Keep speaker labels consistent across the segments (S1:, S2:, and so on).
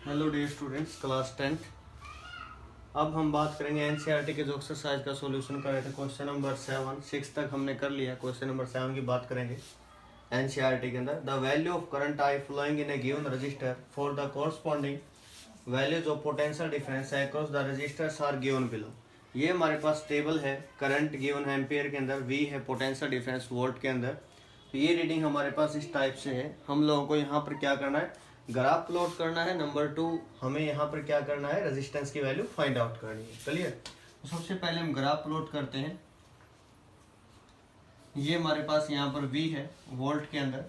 S1: Hello dear students, class 10। अब हम बात करेंगे एनसीईआरटी के जो एक्सरसाइज का सॉल्यूशन कर रहे थे। क्वेश्चन नंबर 7 6 तक हमने कर लिया। क्वेश्चन नंबर 7 की बात करेंगे। एनसीईआरटी के अंदर the value of current I flowing in a given resistor for the corresponding values of potential difference across the resistors are given below. ये हमारे पास टेबल है। करंट गिवन है एम्पियर के अंदर, वी है पोटेंशियल डिफरेंस वोल्ट के अंदर। तो ये रीडिंग हमारे पास इस टाइप से है। हम लोगों को यहाँ पर क्या करना है, ग्राफ प्लॉट करना है। नंबर 2 हमें यहाँ पर क्या करना है, रेजिस्टेंस की वैल्यू फाइंड आउट करनी है। क्लियर। तो सबसे पहले हम ग्राफ प्लॉट करते हैं। ये हमारे पास यहाँ पर V है वोल्ट के अंदर,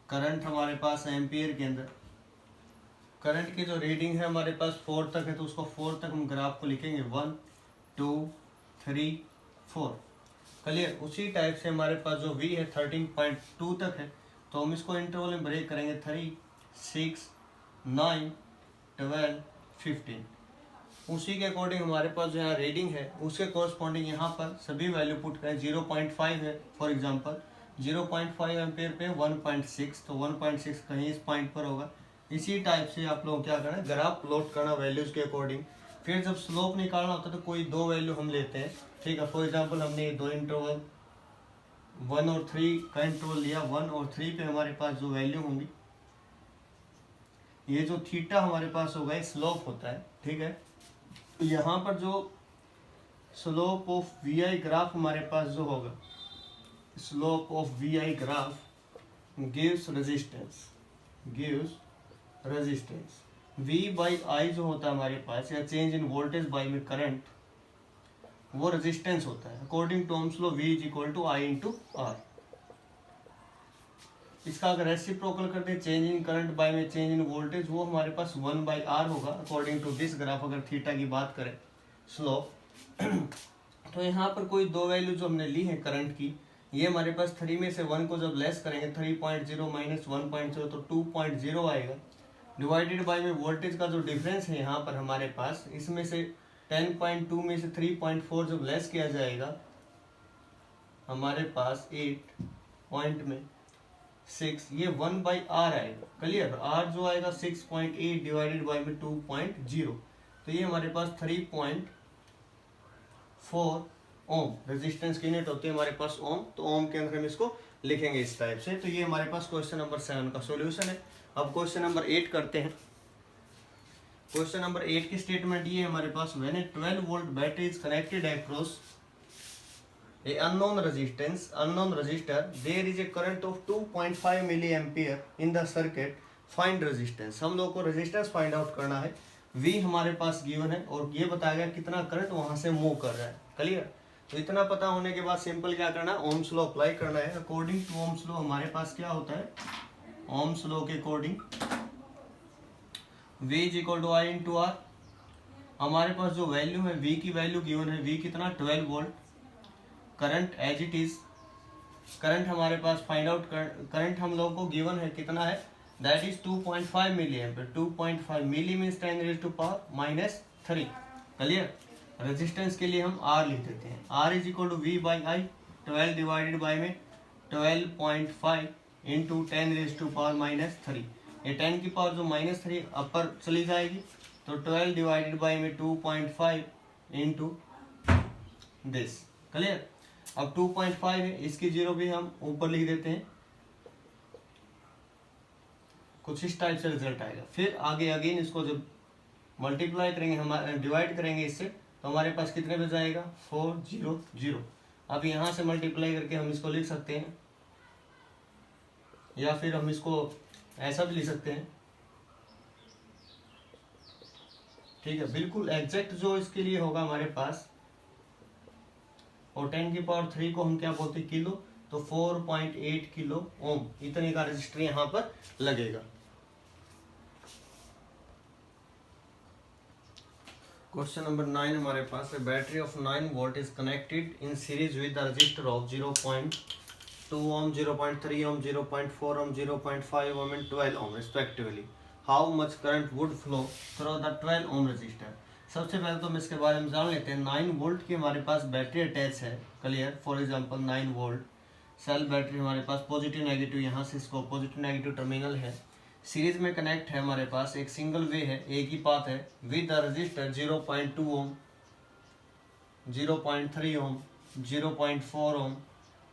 S1: करंट हमारे पास एम्पियर के अंदर। करंट की जो रीडिंग है हमारे पास 4 तक है, तो उसको 4 तक हम ग्राफ को लिखेंगे 1 2 3 4। क्लियर। उसी टाइप से हमारे पास जो V है 13.2 तक है, तो हम इसको इंटरवल में ब्रेक करेंगे 3 6 9 12 15। उसी के अकॉर्डिंग हमारे पास जो यहाँ रीडिंग है उसके कोरस्पॉन्डिंग यहाँ पर सभी वैल्यू पुट करें। 0.5 है फॉर एग्जांपल, 0.5 एम्पेयर पे 1.6, तो 1.6 कहीं इस पॉइंट पर होगा। इसी टाइप से आप लोग क्या करना है, ग्राफ प्लॉट करना वैल्यूज के अकॉर्डिंग। फिर जब स्लोप निकालना होता है तो कोई दो वैल्यू हम लेते हैं। ठीक है, फॉर एग्जाम्पल हमने ये दो इंटरवल 1 और 3 का इंटरवल लिया। 1 और 3 पे हमारे पास जो वैल्यू होंगी, ये जो थीटा हमारे पास होगा ये स्लोप होता है। ठीक है, तो यहाँ पर जो slope of V I graph हमारे पास जो होगा, slope of V I graph gives resistance V by I जो होता है हमारे पास, या चेंज इन वोल्टेज बाई में करंट, वो रेजिस्टेंस होता है। According to Ohm's law V is equal to I into R। इसका अगर रेसिप्रोकल करते हैं, चेंज इन करंट बाय में चेंज इन वोल्टेज, वो हमारे पास 1 बाई R होगा अकॉर्डिंग टू दिस ग्राफ। अगर थीटा की बात करें स्लोप तो यहाँ पर कोई दो वैल्यू जो हमने ली है करंट की, ये हमारे पास 3 में से 1 को जब लेस करेंगे 3.0 माइनस 1.0 तो 2.0 आएगा। डिवाइडेड बाय में वोल्टेज का जो डिफरेंस है यहाँ पर हमारे पास, इसमें से 10.2 में से 3.4 जब लेस किया जाएगा हमारे पास 8.6, ये 1 बाई आर आएगा। क्लियर। आर जो आएगा 6.8 डिवाइडेड बाई में 2.0, तो ये हमारे पास 3.4 ओम। रेजिस्टेंस की यूनिट होती है हमारे पास ओम, तो ओम के अंदर हम इसको लिखेंगे इस टाइप से। तो ये हमारे पास क्वेश्चन नंबर 7 का सॉल्यूशन है। अब क्वेश्चन नंबर 8 करते हैं। क्वेश्चन नंबर 8 की स्टेटमेंट ये है हमारे पास, when a 12 volt battery is connected across a unknown resistor, there is a current of 2.5 milliampere in the circuit, find resistance। हम लोग को रेजिस्टेंस फाइंड आउट करना है। V हमारे पास गिवन है और ये बताया गया कितना करंट वहां से मूव कर रहा है। क्लियर। तो इतना पता होने के बाद सिंपल क्या करना है, ओम्स लॉ अप्लाई करना है। अकॉर्डिंग टू ओम्स लॉ हमारे पास क्या होता है, ओम्स लॉ के according V is equal to I into R. हमारे पास जो वैल्यू है, V की वैल्यू गिवन है, V कितना 12 volt. Current as it is, current हमारे पास फाइंड आउट करंट हम लोगों को गिवन है कितना है, that is 2.5 milli ampere. 2.5 milli means 10 raise to power minus 3। Clear. Resistance के लिए हम R लिख देते हैं। R is equal to V by I, 12 divided by में 12.5 into 10 raise to power minus 3। ये 10 की पावर जो माइनस 3 अपर चली जाएगी, तो 12 डिवाइडेड बाई में 2.5 इंटू दिस। क्लियर। अब 2.5 है, इसकी जीरो भी हम ऊपर लिख देते हैं। कुछ इस टाइप से रिजल्ट आएगा। फिर आगे अगेन इसको जब मल्टीप्लाई करेंगे, हमारे डिवाइड करेंगे इससे, तो हमारे पास कितने पे जाएगा, 400। अब यहाँ से मल्टीप्लाई करके हम इसको लिख सकते हैं, या फिर हम इसको ऐसा भी लिख सकते हैं। ठीक है, बिल्कुल एग्जैक्ट जो इसके लिए होगा हमारे पास, और 10 की पावर 3 को हम क्या बोलते हैं, किलो, तो 4.8 किलो ओम इतने का रजिस्टर यहाँ पर लगेगा। क्वेश्चन नंबर 9 हमारे पास है, battery of 9 volt is connected in series with the resistor of 0.2 ohm, 0.3 ohm, 0.4 ohm, 0.5 ohm and 12 ohm respectively. How much current would flow through the 12 ohm resistor. सबसे पहले तो हम इसके बारे में जान लेते हैं। 9 वोल्ट की हमारे पास बैटरी अटैच है। Clear. For example 9 volt cell battery हमारे पास, पॉजिटिव नेगेटिव, यहाँ से इसको पॉजिटिव नेगेटिव टर्मिनल है। सीरीज में कनेक्ट है हमारे पास, एक सिंगल वे है, एक ही पाथ है, with the resistor 0.2 ohm, 0.3 ohm, 0.4 ohm,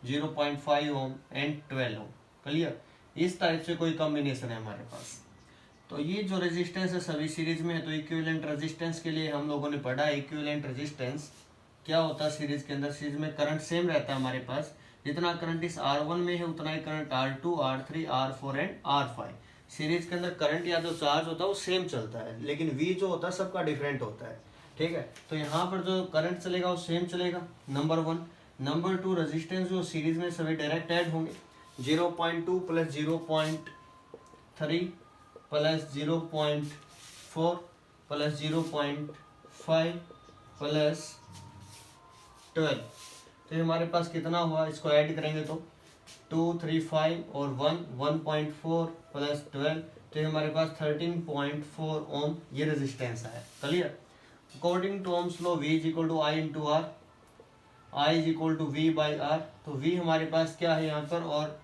S1: 0.5 ohm and 12 ohm. Clear? इस टाइप से कोई कॉम्बिनेशन है हमारे पास। तो ये जो रेजिस्टेंस है सभी सीरीज में है। तो इक्विवेलेंट रेजिस्टेंस के लिए हम लोगों ने पढ़ा, इक्विवेलेंट रेजिस्टेंस क्या होता है सीरीज के अंदर। सीरीज में करंट सेम रहता है हमारे पास, जितना करंट इस R1 में है उतना ही current R2, R3, R4 and R5। Series के अंदर करंट या जो चार्ज होता है वो सेम चलता है, लेकिन V जो होता है सबका डिफरेंट होता है। ठीक है, तो यहाँ पर जो करंट चलेगा वो सेम चलेगा, नंबर 1। नंबर 2, रेजिस्टेंस जो सीरीज में सभी डायरेक्ट ऐड होंगे, 0.2 प्लस 0.3 प्लस 0.4 प्लस 0.5 प्लस 12। तो ये हमारे पास कितना हुआ, इसको ऐड करेंगे तो 2, 3, 5 और 1, 1.4 प्लस 12, तो ये हमारे पास 13.4 ओम ये रेजिस्टेंस है। Clear? According to Ohm's law V is equal to I into R, I is equal to V by R. तो V हमारे पास क्या है यहाँ पर, और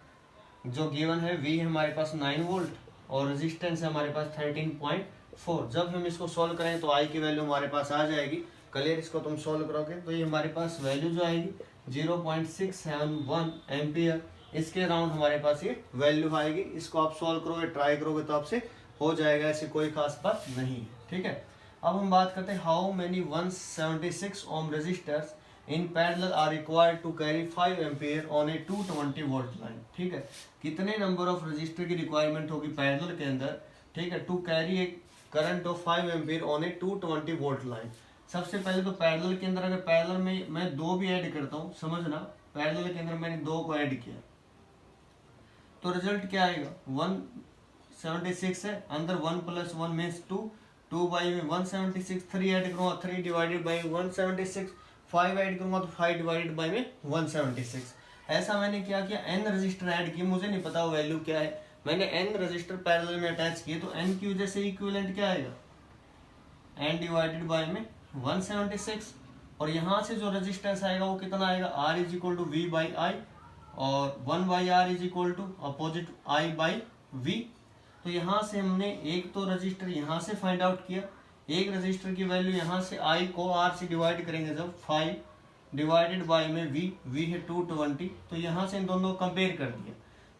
S1: जो गिवन है V हमारे पास 9 वोल्ट और रेजिस्टेंस है हमारे पास 13.4। जब हम इसको सॉल्व करें तो I की वैल्यू हमारे पास आ जाएगी। क्लियर? इसको तुम सॉल्व करोगे तो ये हमारे पास वैल्यू जो आएगी 0.671 एम्पियर, इसके अराउंड हमारे पास ये वैल्यू आएगी। इसको आप सॉल्व करोगे, ट्राई करोगे तो आपसे हो जाएगा, ऐसी कोई खास बात नहीं है। ठीक है, अब हम बात करते हैं how many 176 ohm resistors in parallel are required to carry 5 ampere on a 220 volt line. ठीक है, कितने नंबर ऑफ रजिस्टर की रिक्वायरमेंट होगी पैरेलल के अंदर, ठीक है, to carry a current of 5 ampere on a 220 volt line. सबसे पहले तो पैरेलल के अंदर, अगर पैरेलल में मैं 2 भी ऐड करता हूँ, समझना, पैरेलल के अंदर मैंने 2 को ऐड किया तो रिजल्ट क्या आएगा, 176 है, अंदर 1 प्लस 1 मीन्स 2, 2 बाई में 176, 3 ऐड करूँगा 3 डिवाइडेड बाई 176, 5 ऐड करूँगा तो 5 डिवाइडेड बाई में 176। ऐसा मैंने क्या किया, n रजिस्टर ऐड किए, मुझे नहीं पता वो वैल्यू क्या है, मैंने n रजिस्टर पैरेलल में अटैच किए, तो n की वजह से इक्विवेलेंट क्या आएगा, n डिवाइडेड बाई में 176। और यहाँ से जो रेजिस्टेंस आएगा वो कितना आएगा, R is equal to V by I, और 1 by R is equal to opposite I by V। तो यहाँ से हमने एक तो रजिस्टर यहाँ से फाइंड आउट किया, एक रजिस्टर की वैल्यू यहाँ से I को R से डिवाइड करेंगे जब 5 डिवाइडेड बाई में V है 220, तो यहाँ से इन दोनों को कंपेयर कर दिया।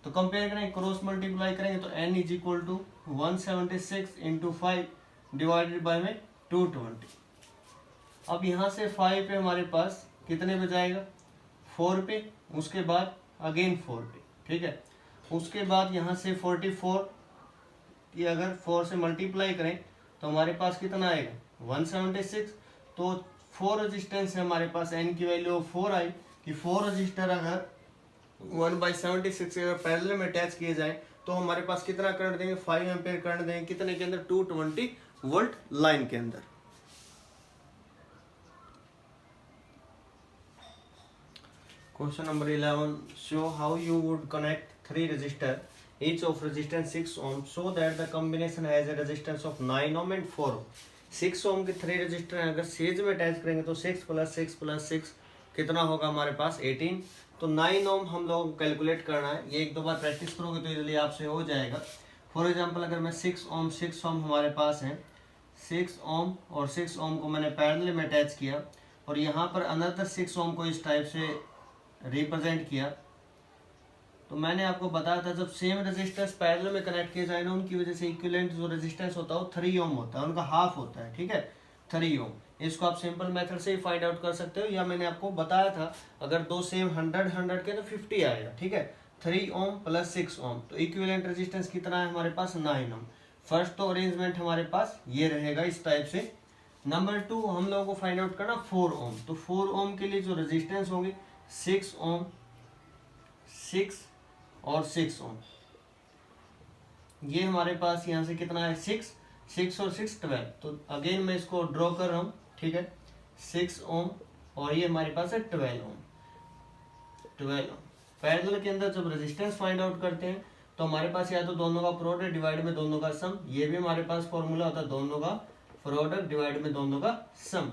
S1: तो कंपेयर करेंगे, क्रॉस मल्टीप्लाई करेंगे तो n is equal to 176 into 5 divided by में 220। अब यहाँ से 5 पे हमारे पास कितने पे जाएगा, 4 पे, उसके बाद अगेन 4 पे। ठीक है, उसके बाद यहाँ से 44 की अगर 4 से मल्टीप्लाई करें तो हमारे पास कितना आएगा 176। तो 4 रेजिस्टेंस है हमारे पास, n की वैल्यू 4 आई कि 4 रजिस्टर अगर 1/76 अगर पैरेलल में अटैच किए जाए तो हमारे पास कितना करंट देंगे, 5 एम्पियर करंट देंगे, कितने के अंदर, 220 वोल्ट लाइन के अंदर। Question number 11. Show how you would connect 3 resistor, each of resistance 6 ohm, so that the combination has a resistance of 9 ohm and 4 ohm. 6 ohm के 3 रजिस्टर अगर सीरीज में अटैच करेंगे तो 6 प्लस 6 प्लस 6 कितना होगा हमारे पास 18। तो 9 ओम हम लोग कैलकुलेट करना है, ये एक दो बार प्रैक्टिस करोगे तो इजीली आपसे हो जाएगा। फॉर एग्जांपल अगर मैं 6 ओम हमारे पास है, 6 ओम और 6 ओम को मैंने पैरेलल में अटैच किया और यहाँ पर अनदर 6 ओम को इस टाइप से रिप्रेजेंट किया। तो मैंने आपको बताया था जब सेम रेजिस्टेंस पैरेलल में कनेक्ट किए जाए ना, उनकी वजह से इक्विवेलेंट जो रेजिस्टेंस होता है वो 3 ओम होता है, उनका हाफ होता है। ठीक है, 3 ओम। इसको आप सिंपल मेथड से ही फाइंड आउट कर सकते हो, या मैंने आपको बताया था अगर दो सेम 100 के तो 50 आएगा। ठीक है, 3 ओम प्लस 6 ओम, तो इक्विवेलेंट रेजिस्टेंस कितना है हमारे पास 9 ओम। फर्स्ट तो अरेंजमेंट हमारे पास ये रहेगा इस टाइप से। नंबर 2 हम लोगों को फाइंड आउट करना 4 ओम। तो 4 ओम के लिए जो रेजिस्टेंस होगी 6 ओम, 6 और 6 ओम, ये हमारे पास यहाँ से कितना है 6 और 6 12। तो अगेन मैं इसको ड्रॉ कर रहा हूँ। ठीक है, 6 ओम और ये हमारे पास है 12 ओम। पैरेलल के अंदर जब रेजिस्टेंस फाइंड आउट करते हैं तो हमारे पास या तो दोनों का प्रोडक्ट डिवाइड में दोनों का सम, ये भी हमारे पास फॉर्मूला होता है दोनों का प्रोडक्ट डिवाइड में दोनों का सम।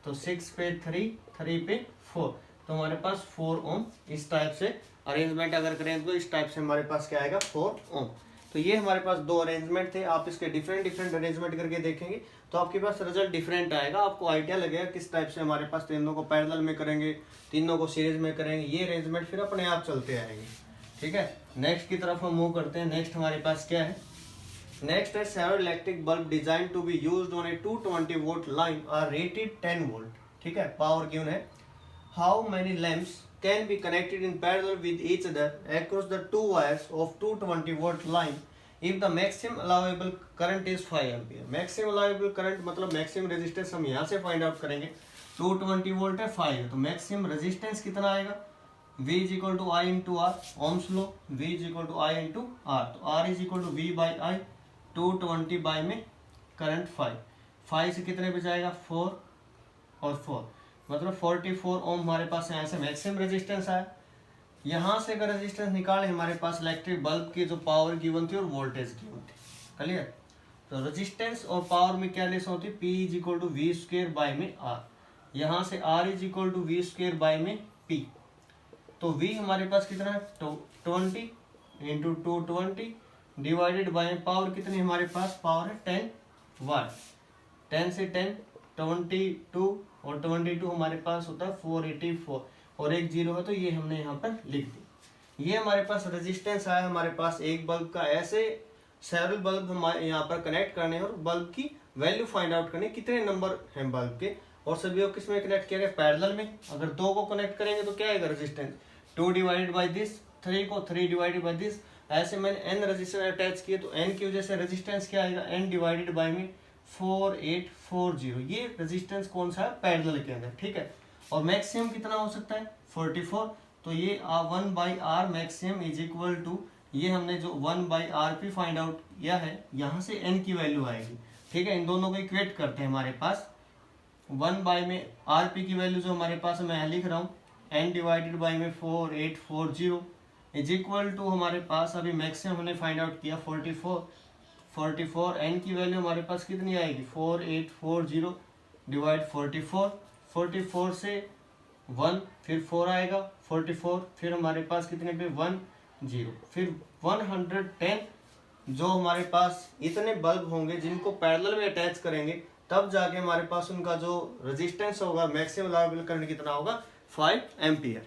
S1: तो 6 पे 3 पे 4, तो हमारे पास 4 ओम। इस टाइप से अरेंजमेंट अगर करें तो इस टाइप से हमारे पास क्या आएगा 4 ओम। तो ये हमारे पास दो अरेंजमेंट थे, आप इसके डिफरेंट डिफरेंट अरेंजमेंट करके देखेंगे तो आपके पास रिजल्ट डिफरेंट आएगा, आपको आइडिया लगेगा किस टाइप से हमारे पास तीनों को पैरेलल में करेंगे, तीनों को सीरीज में करेंगे, ये अरेंजमेंट फिर अपने आप चलते आएंगे। ठीक है, नेक्स्ट की तरफ हम मूव करते हैं। नेक्स्ट हमारे पास क्या है, नेक्स्ट है several electric bulb design to be used on a 220 volt line are rated 10 volt. ठीक है, पावर गिवन है। How many lamps can be connected in parallel with each other across the two wires of 220 volt line if the maximum allowable current is 5 ampere। maximum allowable current मतलब maximum resistance हम यहाँ से find out करेंगे। 220 volt है, 5 है, तो maximum resistance कितना आएगा, V is equal to I into R, ohms law, V is equal to I into R, तो R is equal to V by I, 220 by में current 5 से कितने बचाएगा, 4 और 4, मतलब 44 ओम हमारे पास यहाँ से मैक्सिमम रेजिस्टेंस आया। यहाँ से अगर रेजिस्टेंस निकाले हमारे पास इलेक्ट्रिक बल्ब की जो पावर गिवन थी और वोल्टेज गिवन थी। क्लियर, तो रेजिस्टेंस और पावर में क्या रिलेशन होती है, P is equal to V square by में R, यहाँ से R is equal to V square by में P। तो V हमारे पास कितना है, 20 इंटू 220 डिवाइडेड बाय पावर कितनी हमारे पास, पावर है 10 वाट। 10 से 10 22 और 22 हमारे पास होता है 484 और एक जीरो है, तो ये हमने यहाँ पर लिख दी। ये हमारे पास रेजिस्टेंस आया हमारे पास एक बल्ब का। ऐसे सेवरल बल्ब हमारे यहाँ पर कनेक्ट करने और बल्ब की वैल्यू फाइंड आउट करने, कितने नंबर हैं बल्ब के और सभी को किस में कनेक्ट किया गया, पैरेलल में। अगर दो को कनेक्ट करेंगे तो क्या आएगा रेजिस्टेंस, 2 डिवाइडेड बाई दिस, 3 को 3 डिवाइडेड बाई दिस। ऐसे मैंने n रजिस्टर अटैच किए तो n की वजह से रेजिस्टेंस क्या आएगा, n डिवाइडेड बाई में 4840। ये रेजिस्टेंस कौन सा है, पैरेलल के अंदर। ठीक है, और मैक्सिमम कितना हो सकता है, 44। तो ये 1 by R maximum is equal to, ये हमने जो 1 by R P find out किया है, यहाँ से n की वैल्यू आएगी। ठीक है, इन दोनों को इक्वेट करते हैं। हमारे पास 1 बाई में आर पी की वैल्यू जो हमारे पास मैं लिख रहा हूँ n डिवाइडेड बाई में 4840 इज इक्वल टू, हमारे पास अभी मैक्सिमम हमने फाइंड आउट किया 44 n की वैल्यू हमारे पास कितनी आएगी, 4840 डिवाइड 44 से 1 फिर 4 आएगा, 44 फिर हमारे पास कितने पे 10 फिर 110। जो हमारे पास इतने बल्ब होंगे जिनको पैरेलल में अटैच करेंगे तब जाके हमारे पास उनका जो रेजिस्टेंस होगा, मैक्सिमम अलाउएबल करंट कितना होगा, 5 एम्पियर।